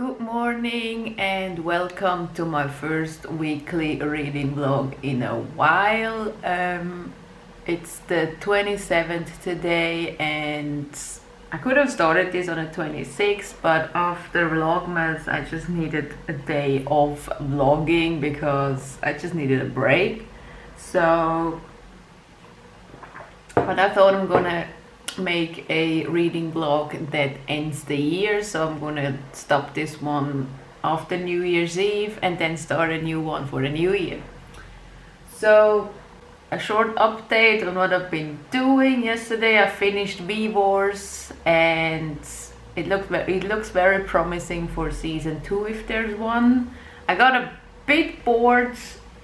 Good morning and welcome to my first weekly reading vlog in a while. It's the 27th today and I could have started this on the 26th, but after Vlogmas I just needed a day of vlogging because I just needed a break. But I thought I'm gonna make a reading vlog that ends the year, so I'm gonna stop this one after New Year's Eve and then start a new one for the new year. So a short update on what I've been doing. Yesterday I finished V-Wars and it looks very promising for season 2 if there's one. I got a bit bored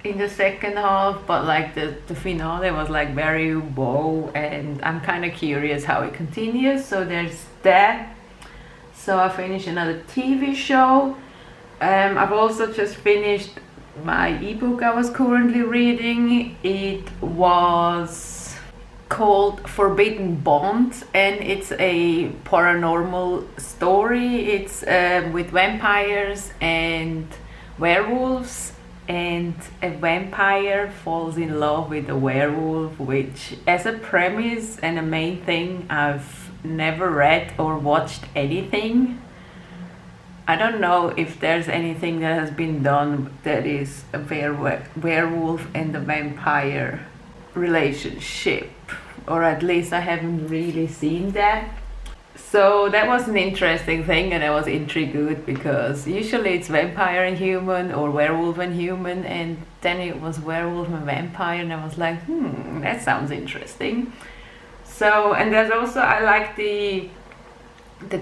in the second half, but like the finale was like very whoa, and I'm kind of curious how it continues, so there's that. So I finished another TV show. I've also just finished my ebook I was currently reading. It was called Forbidden Bond and it's a paranormal story. It's with vampires and werewolves, and a vampire falls in love with a werewolf, which as a premise and a main thing, I've never read or watched anything. I don't know if there's anything that has been done that is a werewolf and a vampire relationship, or at least I haven't really seen that. So that was an interesting thing, and I was intrigued because usually it's vampire and human or werewolf and human, and then it was werewolf and vampire, and I was like, that sounds interesting. So, and there's also, I like the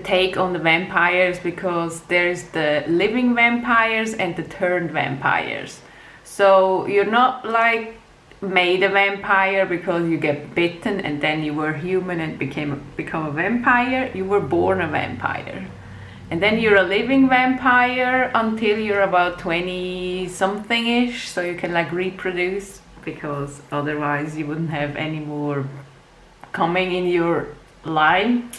take on the vampires because there's the living vampires and the turned vampires. So you're not like made a vampire because you get bitten and then you were human and become a vampire. You were born a vampire, and then you're a living vampire until you're about 20 something ish, so you can like reproduce, because otherwise you wouldn't have any more coming in your line,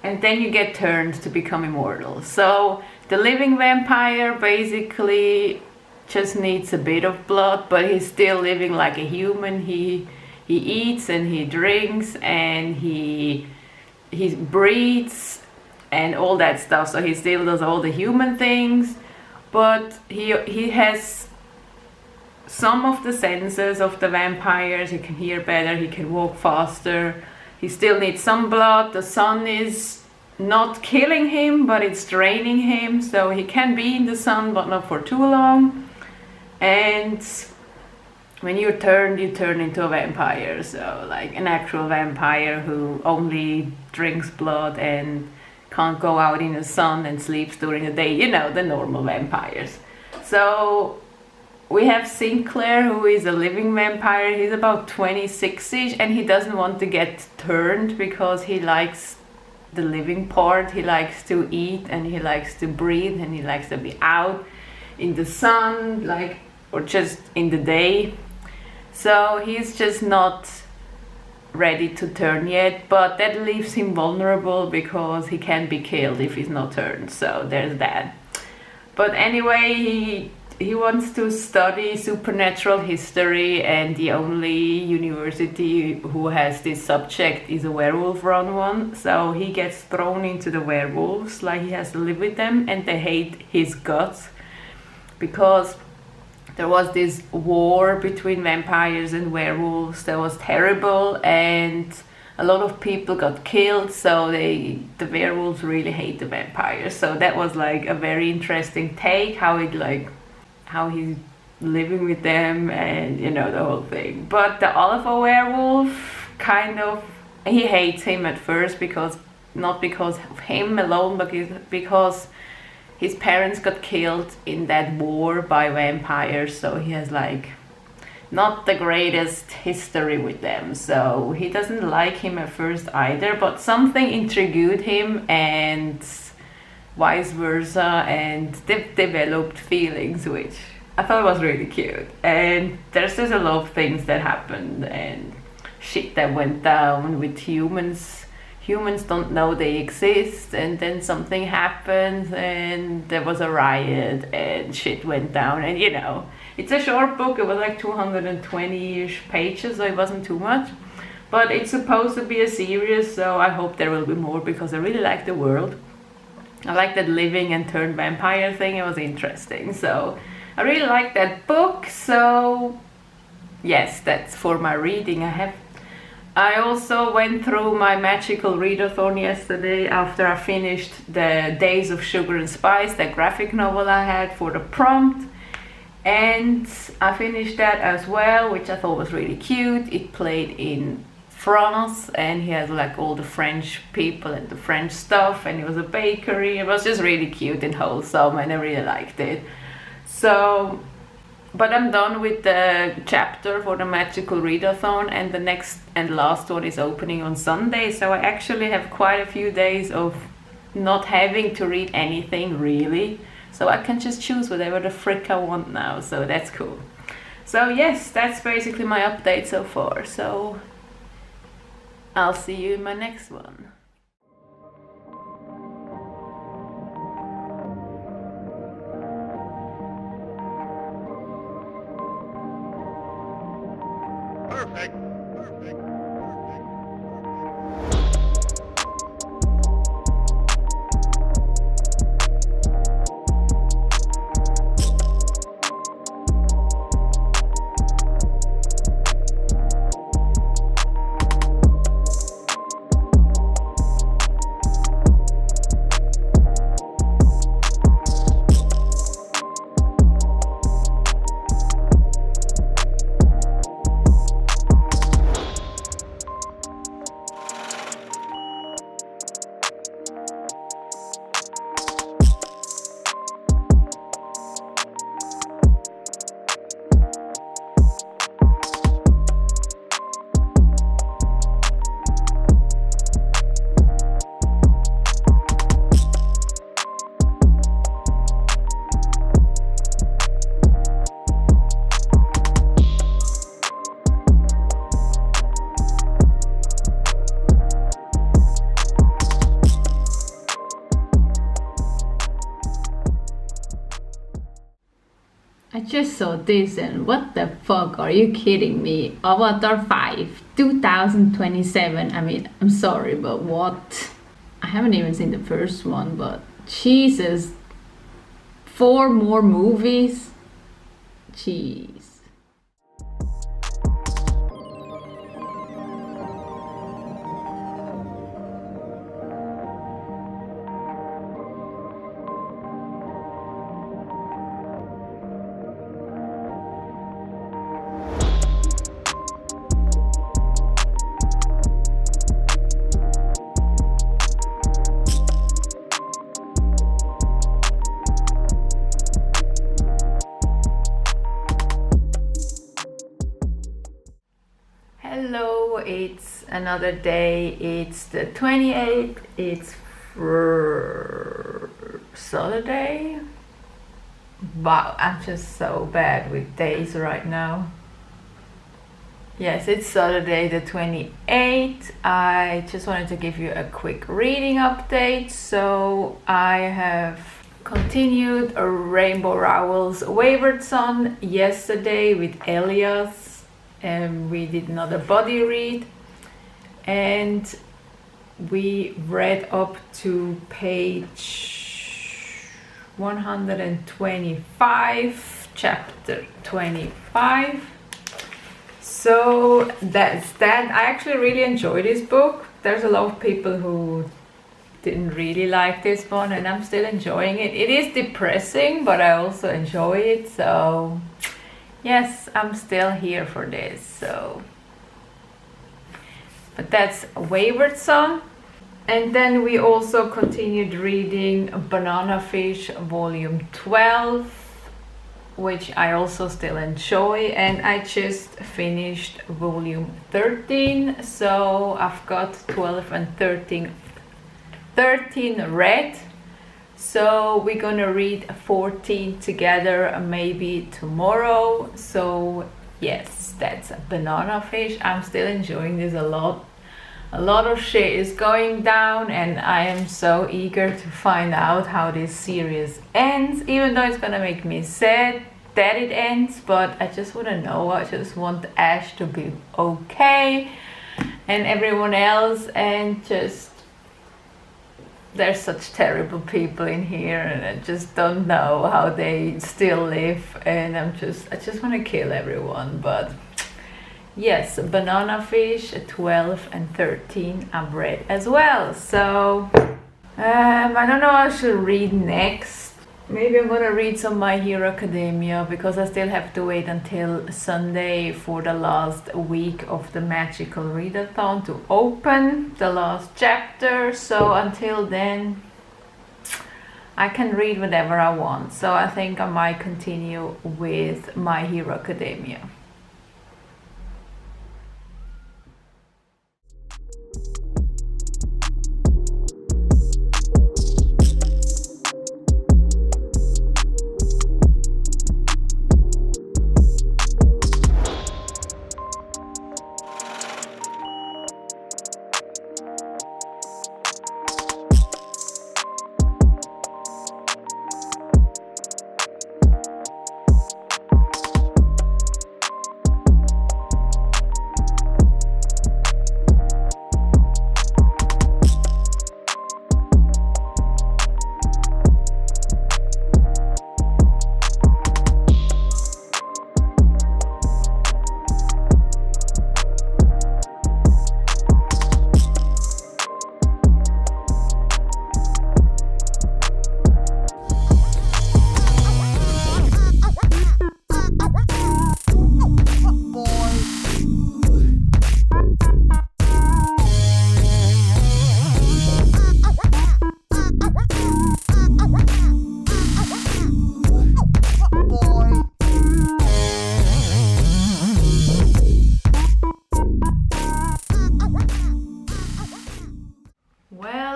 and then you get turned to become immortal. So the living vampire basically just needs a bit of blood, but he's still living like a human. He eats and he drinks and he breathes and all that stuff, so he still does all the human things, but he has some of the senses of the vampires. He can hear better, he can walk faster, he still needs some blood. The sun is not killing him, but it's draining him, so he can be in the sun but not for too long. And when you turn into a vampire, so like an actual vampire who only drinks blood and can't go out in the sun and sleeps during the day, you know, the normal vampires. So we have Sinclair, who is a living vampire. He's about 26ish, and he doesn't want to get turned because he likes the living part. He likes to eat and he likes to breathe and he likes to be out in the sun, like, or just in the day. So he's just not ready to turn yet, but that leaves him vulnerable because he can be killed if he's not turned, so there's that. But anyway, he wants to study supernatural history, and the only university who has this subject is a werewolf-run one, so he gets thrown into the werewolves, like he has to live with them, and they hate his guts because there was this war between vampires and werewolves that was terrible, and a lot of people got killed, so the werewolves really hate the vampires. So that was like a very interesting take, how he's living with them and, you know, the whole thing. But the alpha werewolf, kind of, he hates him at first, because not because of him alone, but because his parents got killed in that war by vampires, so he has like not the greatest history with them. So he doesn't like him at first either, but something intrigued him and vice versa, and they've developed feelings, which I thought was really cute. And there's just a lot of things that happened and shit that went down with humans humans don't know they exist, and then something happens and there was a riot and shit went down, and you know, it's a short book. It was like 220-ish pages, so it wasn't too much, but it's supposed to be a series, so I hope there will be more because I really like the world. I like that living and turned vampire thing. It was interesting, so I really like that book. So yes, that's for my reading. I also went through my magical readathon yesterday after I finished the Days of Sugar and Spice, that graphic novel I had for the prompt, and I finished that as well, which I thought was really cute. It played in France and he had like all the French people and the French stuff, and it was a bakery. It was just really cute and wholesome and I really liked it. So, but I'm done with the chapter for the magical readathon, and the next and last one is opening on Sunday, so I actually have quite a few days of not having to read anything really, so I can just choose whatever the frick I want now, so that's cool. So yes, that's basically my update so far, so I'll see you in my next one. Perfect. I just saw this and what the fuck, are you kidding me? Avatar 5 2027. I mean, I'm sorry, but what? I haven't even seen the first one, but Jesus, 4 more movies? Jeez. Hello, it's another day. It's the 28th. It's Saturday. Wow, I'm just so bad with days right now. Yes, it's Saturday the 28th. I just wanted to give you a quick reading update. So I have continued Rainbow Rowell's Wayward Son yesterday with Elias. And we did another body read, and we read up to page 125, chapter 25. So that's that. I actually really enjoyed this book. There's a lot of people who didn't really like this one, and I'm still enjoying it. It is depressing, but I also enjoy it, so yes, I'm still here for this. So, but that's Wayward Son. And then we also continued reading Banana Fish Volume 12, which I also still enjoy, and I just finished Volume 13, so I've got 12 and 13 read. So we're gonna read 14 together, maybe tomorrow. So yes, that's Banana Fish. I'm still enjoying this a lot. a lot of shit is going down, and I am so eager to find out how this series ends, even though it's gonna make me sad that it ends, but I just want to know. I just want Ash to be okay and everyone else, and just there's such terrible people in here, and I just don't know how they still live, and I just want to kill everyone. But yes, Banana Fish 12 and 13 I've read as well, so I don't know what I should read next. Maybe I'm gonna read some My Hero Academia, because I still have to wait until Sunday for the last week of the magical readathon to open the last chapter. So until then I can read whatever I want. So I think I might continue with My Hero Academia.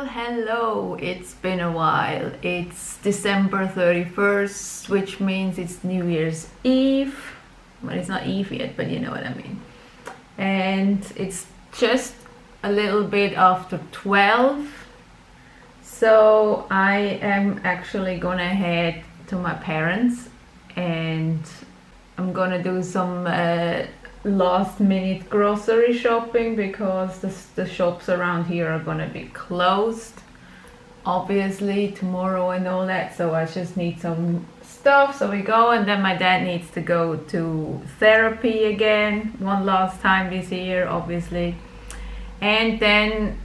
Hello, it's been a while. It's December 31st, which means it's New Year's Eve. Well, it's not Eve yet, but you know what I mean. And it's just a little bit after 12. So I am actually gonna head to my parents, and I'm gonna do some last minute grocery shopping, because the shops around here are gonna be closed obviously tomorrow and all that, so I just need some stuff. So we go, and then my dad needs to go to therapy again one last time this year obviously, and then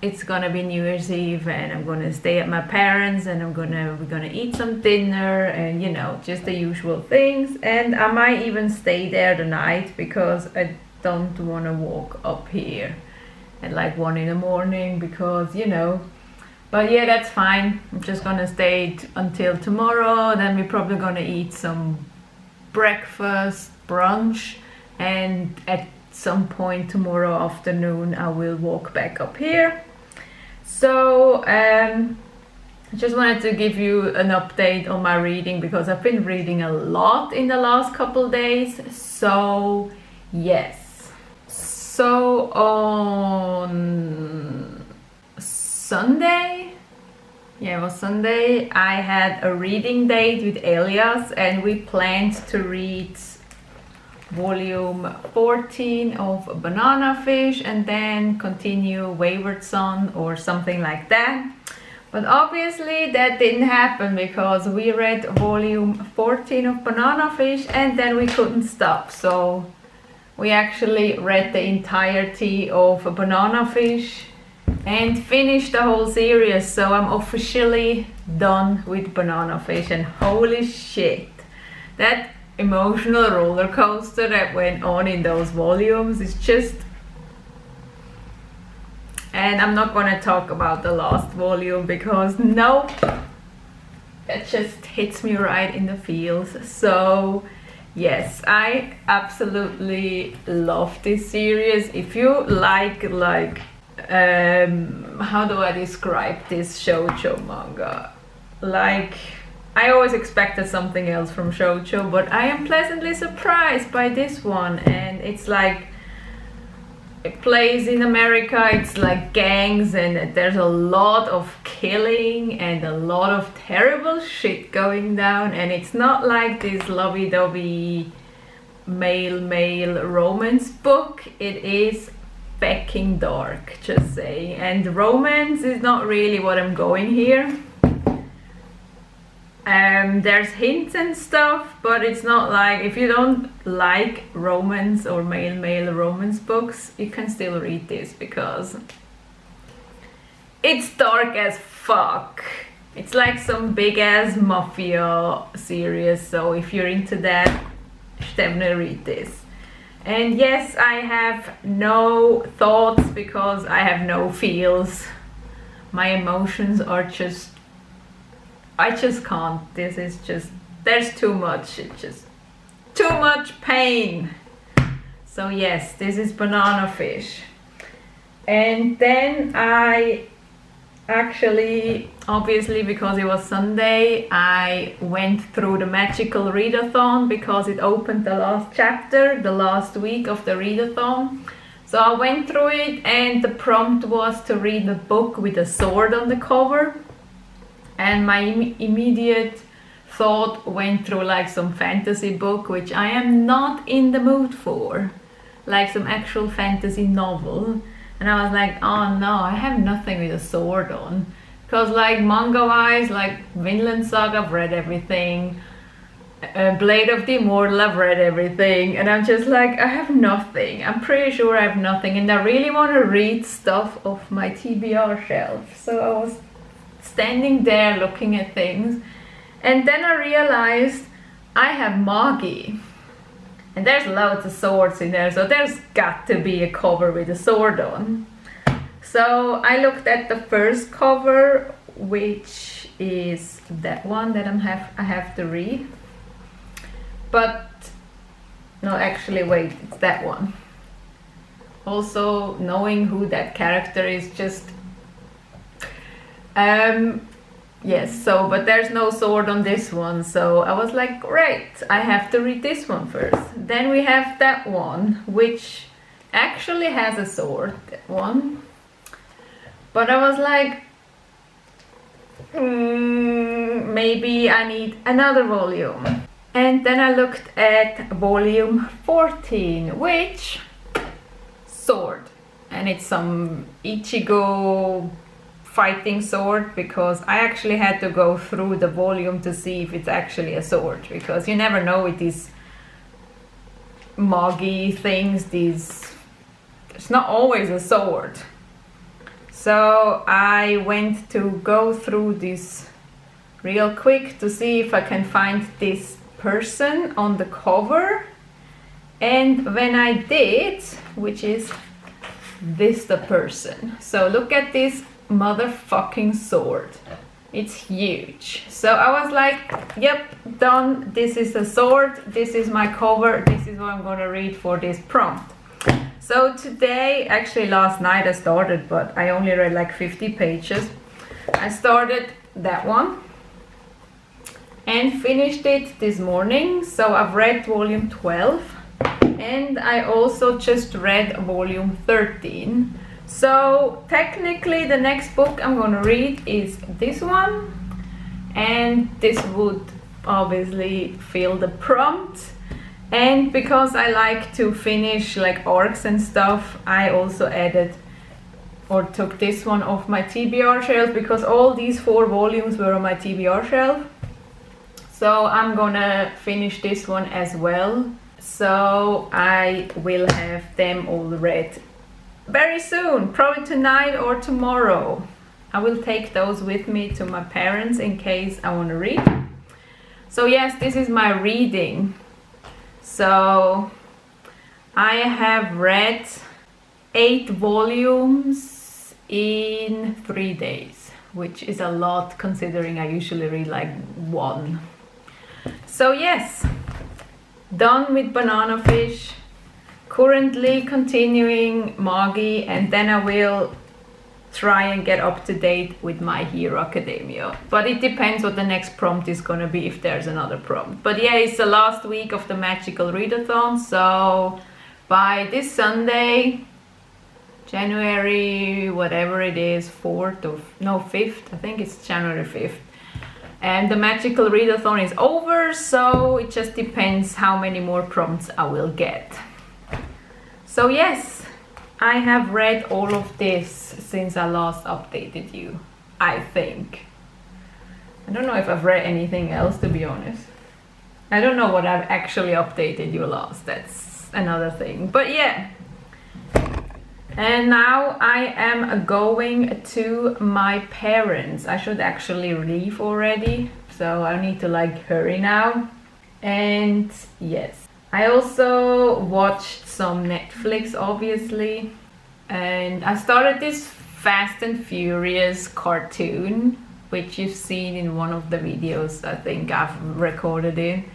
it's gonna be New Year's Eve, and I'm gonna stay at my parents, and we're gonna eat some dinner, and you know, just the usual things. And I might even stay there the night, because I don't want to walk up here at like 1 in the morning, because you know. But yeah, that's fine. I'm just gonna stay until tomorrow. Then we're probably gonna eat some breakfast, brunch, and at some point tomorrow afternoon I will walk back up here. So I just wanted to give you an update on my reading, because I've been reading a lot in the last couple days. So yes, so on Sunday, yeah, it was Sunday, I had a reading date with Elias, and we planned to read volume 14 of Banana Fish, and then continue Wayward Son or something like that. But obviously that didn't happen, because we read volume 14 of Banana Fish and then we couldn't stop. So we actually read the entirety of Banana Fish and finished the whole series. So I'm officially done with Banana Fish, and holy shit, that emotional roller coaster that went on in those volumes is just... And I'm not gonna talk about the last volume, because nope, it just hits me right in the feels. So yes, I absolutely love this series. If you like how do I describe this shoujo manga? Like, I always expected something else from shoujo, but I am pleasantly surprised by this one. And it's like it plays in America. It's like gangs, and there's a lot of killing and a lot of terrible shit going down, and it's not like this lovey-dovey male romance book. It is fucking dark, just say, and romance is not really what I'm going here. There's hints and stuff, but it's not like, if you don't like romance or male romance books, you can still read this because it's dark as fuck. It's like some big ass mafia series, so if you're into that, you should definitely read this. And yes, I have no thoughts because I have no feels. My emotions are just, I just can't. This is just, there's too much. It's just too much pain. So yes, this is Banana Fish. And then I actually, obviously because it was Sunday, I went through the magical readathon because it opened the last chapter, the last week of the readathon. So I went through it, and the prompt was to read a book with a sword on the cover. And my immediate thought went through like some fantasy book, which I am not in the mood for, like some actual fantasy novel. And I was like, oh no, I have nothing with a sword on. Because like manga wise, like Vinland Saga, I've read everything. Blade of the Immortal, I've read everything. And I'm just like, I have nothing. I'm pretty sure I have nothing. And I really want to read stuff off my TBR shelf. So I was standing there looking at things, and then I realized I have Magi, and there's loads of swords in there, so there's got to be a cover with a sword on. So I looked at the first cover, which is that one that I have to read, but no, actually wait, it's that one. Also, knowing who that character is just yes, so, but there's no sword on this one, so I was like, great, I have to read this one first. Then we have that one, which actually has a sword, that one. But I was like, maybe I need another volume. And then I looked at volume 14, which, sword. And it's some Ichigo fighting sword, because I actually had to go through the volume to see if it's actually a sword, because you never know with these Magi things, it's not always a sword. So I went to go through this real quick to see if I can find this person on the cover, and when I did, which is this the person. So look at this motherfucking sword, it's huge. So I was like, yep, done, this is a sword, this is my cover, this is what I'm gonna read for this prompt. So today, actually last night I started, but I only read like 50 pages. I started that one and finished it this morning, so I've read volume 12, and I also just read volume 13. So technically the next book I'm gonna read is this one, and this would obviously fill the prompt. And because I like to finish like arcs and stuff, I also added or took this one off my TBR shelf, because all these 4 volumes were on my TBR shelf. So I'm gonna finish this one as well. So I will have them all read very soon, probably tonight or tomorrow. I will take those with me to my parents in case I want to read. So yes, this is my reading. So I have read 8 volumes in 3 days, which is a lot considering I usually read like 1. So yes, done with Banana Fish. Currently continuing Magi, and then I will try and get up to date with My Hero Academia. But it depends what the next prompt is gonna be, if there's another prompt. But yeah, it's the last week of the magical readathon, so by this Sunday January, whatever it is, 4th or no 5th, I think it's January 5th. And the magical readathon is over, so it just depends how many more prompts I will get. So yes, I have read all of this since I last updated you, I think. I don't know if I've read anything else, to be honest. I don't know what I've actually updated you last, that's another thing. But yeah. And now I am going to my parents. I should actually leave already, so I need to like hurry now. And yes, I also watched some Netflix, obviously. And I started this Fast and Furious cartoon, which you've seen in one of the videos I think I've recorded in.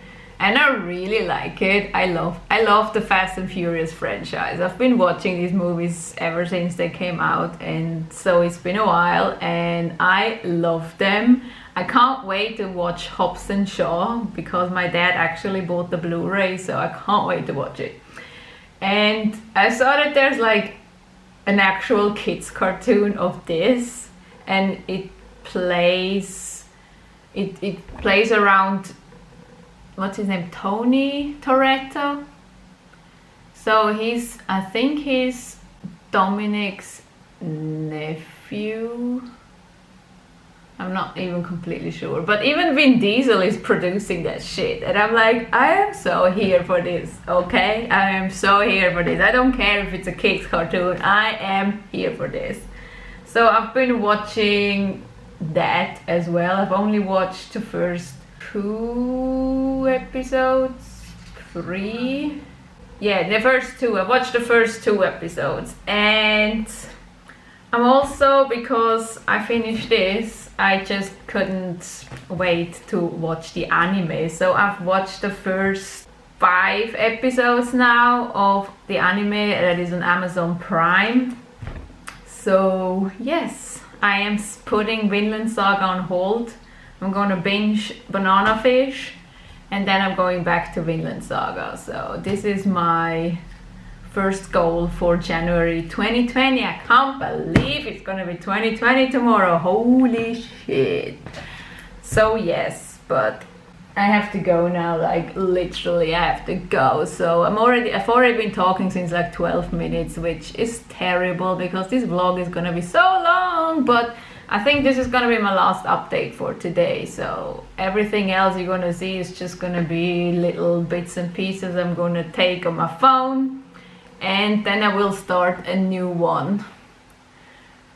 And I really like it. I love the Fast and Furious franchise. I've been watching these movies ever since they came out, and so it's been a while, and I love them. I can't wait to watch Hobbs and Shaw because my dad actually bought the Blu-ray, so I can't wait to watch it. And I saw that there's like an actual kids cartoon of this, and it plays around, what's his name, Tony Toretto. So I think he's Dominic's nephew. I'm not even completely sure, but even Vin Diesel is producing that shit, and I'm like, I am so here for this, okay? I am so here for this. I don't care if it's a kids cartoon, I am here for this. So I've been watching that as well. I've only watched the first 2 episodes, 3. Yeah, the first 2. I watched the first 2 episodes, and I'm also, because I finished this, I just couldn't wait to watch the anime. So I've watched the first 5 episodes now of the anime that is on Amazon Prime. So yes, I am putting Vinland Saga on hold. I'm gonna binge Banana Fish, and then I'm going back to Vinland Saga. So this is my first goal for January 2020. I can't believe it's gonna be 2020 tomorrow. Holy shit. So yes, but I have to go now, like literally I have to go. So I've already been talking since like 12 minutes, which is terrible because this vlog is gonna be so long, but I think this is gonna be my last update for today. So everything else you're gonna see is just gonna be little bits and pieces I'm gonna take on my phone, and then I will start a new one.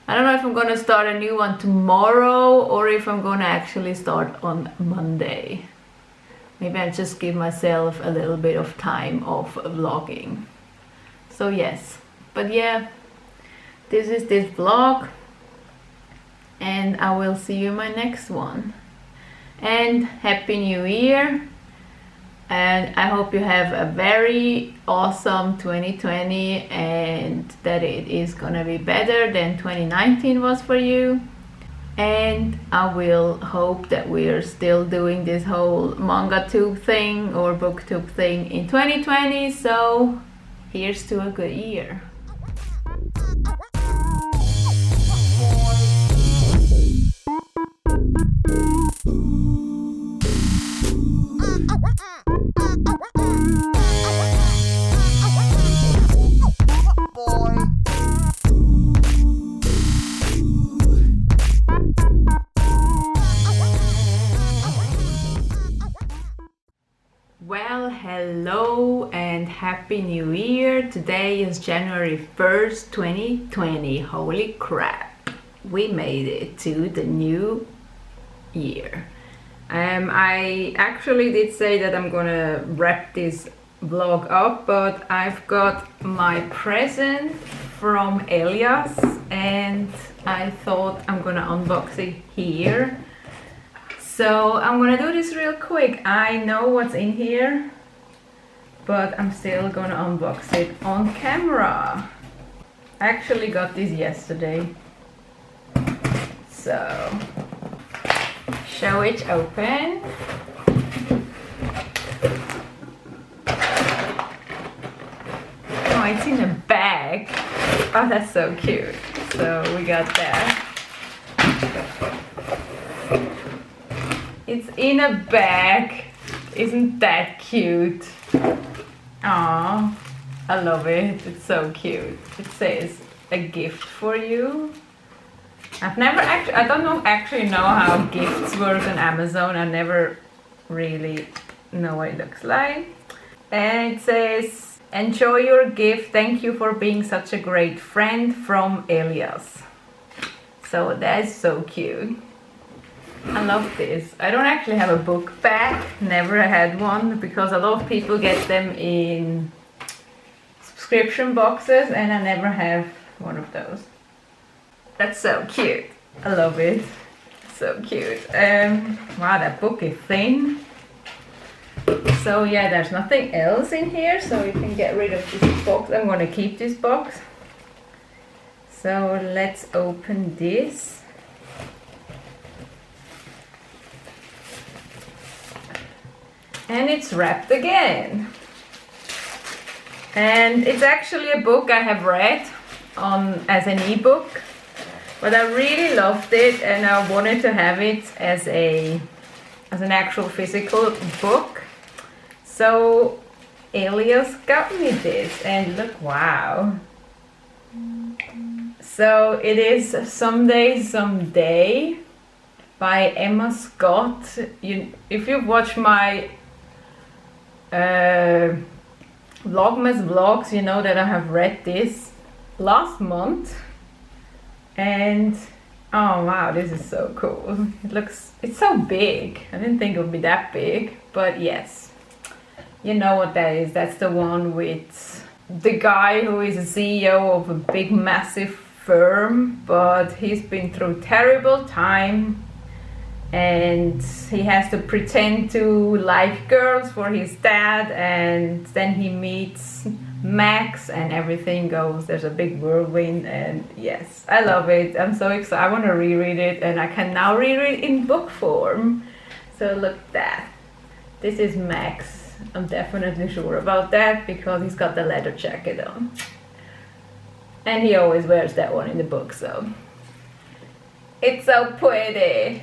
I don't know if I'm gonna start a new one tomorrow or if I'm gonna actually start on Monday. Maybe I'll just give myself a little bit of time of vlogging. So yes, but yeah, this is this vlog, and I will see you in my next one. And Happy New Year, and I hope you have a very awesome 2020 and that it is gonna be better than 2019 was for you. And I will hope that we are still doing this whole manga tube thing or booktube thing in 2020. So here's to a good year. Well, hello and Happy New Year. Today is January 1st, 2020. Holy crap, we made it to the new year. I actually did say that I'm gonna wrap this vlog up, but I've got my present from Elias and I thought I'm gonna unbox it here. So I'm gonna do this real quick. I know what's in here, but I'm still gonna unbox it on camera. I actually got this yesterday. So, show it open. Oh, it's in a bag. Oh, that's so cute. So we got that. It's in a bag. Isn't that cute? Aww, I love it. It's so cute. It says a gift for you. I've never actually, I don't actually know how gifts work on Amazon. I never really know what it looks like. And it says, enjoy your gift. Thank you for being such a great friend from Elias. So that's so cute. I love this. I don't actually have a book bag. Never had one because a lot of people get them in subscription boxes and I never have one of those. That's so cute. I love it. So cute. Wow, that book is thin. So yeah, there's nothing else in here, so you can get rid of this box. I'm gonna keep this box. So let's open this. And it's wrapped again. And it's actually a book I have read as an ebook, but I really loved it and I wanted to have it as an actual physical book. So Elias got me this and look, wow. So it is Someday Someday by Emma Scott. If you've watched my Vlogmas vlogs, you know that I have read this last month. And oh wow, this is so cool. It's so big. I didn't think it would be that big, but yes. You know what that is. That's the one with the guy who is a CEO of a big massive firm, but he's been through terrible time and he has to pretend to like girls for his dad, and then he meets Max and everything goes, there's a big whirlwind, and yes, I love it. I'm so excited. I want to reread it and I can now reread it in book form. So look at that. This is Max. I'm definitely sure about that because he's got the leather jacket on. And he always wears that one in the book, so it's so pretty.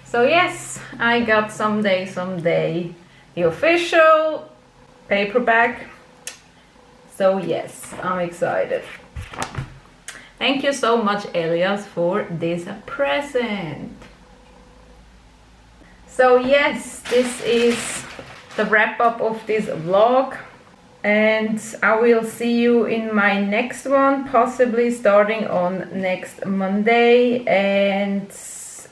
So yes, I got Someday Someday, the official paperback. So yes, I'm excited. Thank you so much, Elias, for this present. So yes, this is the wrap up of this vlog. And I will see you in my next one, possibly starting on next Monday. And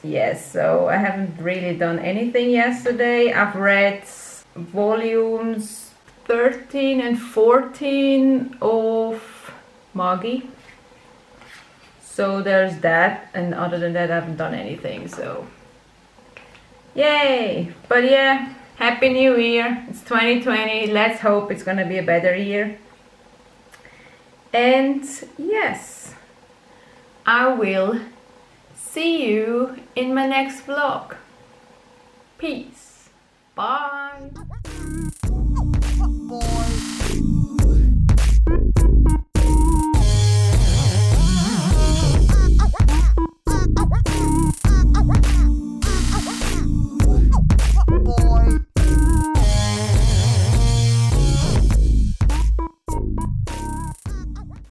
yes, so I haven't really done anything yesterday. I've read volumes 13 and 14 of Magi. So there's that, and other than that I haven't done anything, so yay! But yeah, Happy New Year. It's 2020. Let's hope it's gonna be a better year. And yes, I will see you in my next vlog. Peace. Bye.